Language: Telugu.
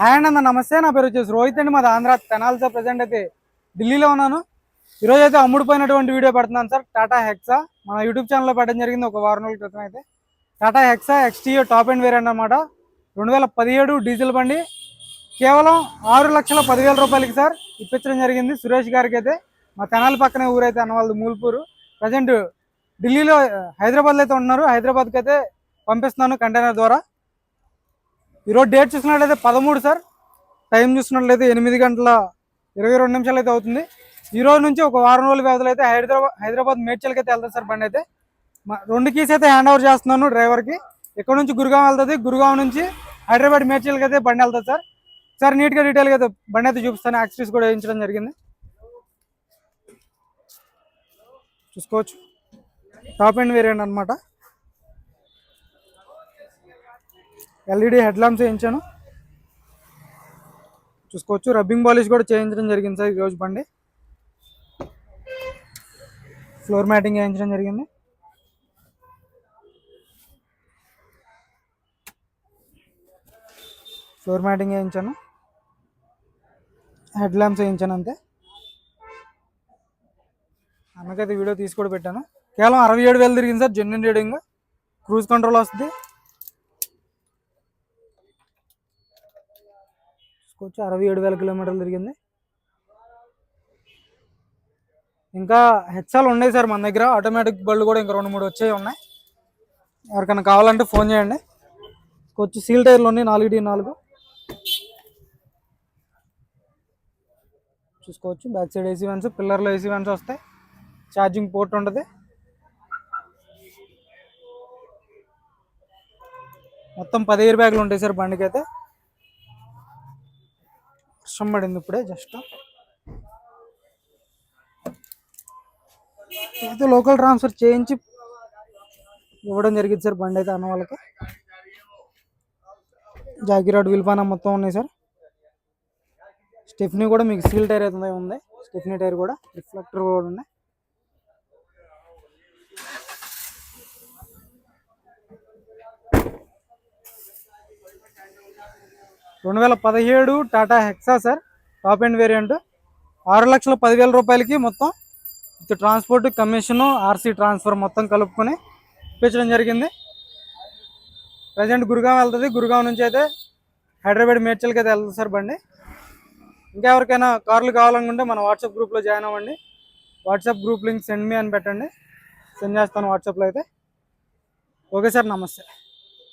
హాయ్ అండి, నమస్తే. నా పేరు వచ్చేసి రోహిత్ అండి. మాది ఆంధ్ర తెనాలి సార్. ప్రజెంట్ అయితే ఢిల్లీలో ఉన్నాను. ఈరోజు అయితే అమ్ముడుపోయినటువంటి వీడియో పెడుతున్నాను సార్. టాటా హెక్సా మన యూట్యూబ్ ఛానల్లో పెట్టడం జరిగింది ఒక వారం రోజుల క్రితం. అయితే Tata hexa XTO top and variant అనమాట. 2017 డీజిల్ బండి. కేవలం 6,10,000 రూపాయలకి సార్ ఇప్పించడం జరిగింది సురేష్ గారికి. అయితే మా తెనాలి పక్కనే ఊరైతే అన్న వాళ్ళది మూల్పూరు. ప్రజెంట్ ఢిల్లీలో హైదరాబాద్లో అయితే ఉన్నారు. హైదరాబాద్కి అయితే పంపిస్తున్నాను కంటైనర్ ద్వారా. ఈరోజు డేట్ చూసినట్లయితే 13 సార్. టైం చూసినట్లయితే 8:22 అయితే అవుతుంది. ఈ రోజు నుంచి ఒక వారం రోజుల వ్యవధిలో అయితే హైదరాబాద్ మేడ్చల్కి అయితే వెళ్తారు సార్ బండి. అయితే 2 కీస్ అయితే హ్యాండ్ ఓవర్ చేస్తున్నాను డ్రైవర్కి. ఇక్కడ నుంచి గురుగాం వెళ్తుంది, గురుగాం నుంచి హైదరాబాద్ మేడ్చల్కి అయితే బండి వెళ్తుంది సార్. సార్ నీట్గా డీటెయిల్గా అయితే బండి అయితే చూపిస్తాను. యాక్సెసరీస్ కూడా వేయించడం జరిగింది, చూసుకోవచ్చు. టాప్ అండ్ వేరియంట్ అనమాట. LED హెడ్ ల్యాంప్స్ వేయించాను, చూసుకోవచ్చు. రబ్బింగ్ పాలిష్ కూడా చేయించడం జరిగింది సార్ ఈరోజు బండి. ఫ్లోర్ మ్యాటింగ్ వేయించడం జరిగింది. ఫ్లోర్ మ్యాటింగ్ వేయించాను, హెడ్ ల్యాంప్స్ వేయించాను అంతే. అన్నకైతే వీడియో తీసి కూడా పెట్టాను. కేవలం 67,000 తిరిగింది sir. Genuine reading, cruise control వస్తుంది, చూసుకోవచ్చు. 67,000 కిలోమీటర్లు తిరిగింది. ఇంకా హెచ్ఆల్ ఉన్నాయి సార్ మన దగ్గర. ఆటోమేటిక్ బళ్ళు కూడా ఇంకా 2-3 వచ్చే ఉన్నాయి. ఎవరికైనా కావాలంటే ఫోన్ చేయండి. వచ్చి సీల్ టైర్లు ఉన్నాయి 4D4, చూసుకోవచ్చు. బ్యాక్ సైడ్ AC వెన్స్, పిల్లర్లో AC వెన్స్ వస్తాయి. ఛార్జింగ్ పోర్ట్ ఉంటుంది. మొత్తం 10 ఎయిర్ బ్యాగులు ఉంటాయి సార్ బండికి. అయితే వర్షం పడింది ఇప్పుడే జస్ట్. అయితే లోకల్ ట్రాన్స్ఫర్ చేయించి ఇవ్వడం జరిగింది సార్ బండి అయితే అన్న వాళ్ళకి. జాకీ రాడ్, విల్పానా మొత్తం ఉన్నాయి సార్. స్టెఫ్నీ కూడా మీకు సీల్ టైర్ అయితే ఉంది. స్టెఫ్నీ టైర్ కూడా, రిఫ్లెక్టర్ కూడా ఉన్నాయి. రెండు 2017 Tata hexa sir, top and variant. 6,10,000 రూపాయలకి మొత్తం with transport, commission, RC transfer మొత్తం కలుపుకొని ఇప్పించడం జరిగింది. ప్రజెంట్ గురుగాం వెళ్తుంది. గురుగాం నుంచి అయితే హైదరాబాద్ మేడ్చల్కి అయితే వెళ్తుంది సార్ బండి. ఇంకా ఎవరికైనా కార్లు కావాలనుకుంటే మన వాట్సాప్ గ్రూప్లో జాయిన్ అవ్వండి. WhatsApp group link send me అని పెట్టండి, సెండ్ చేస్తాను వాట్సాప్లో అయితే. ఓకే సార్, నమస్తే.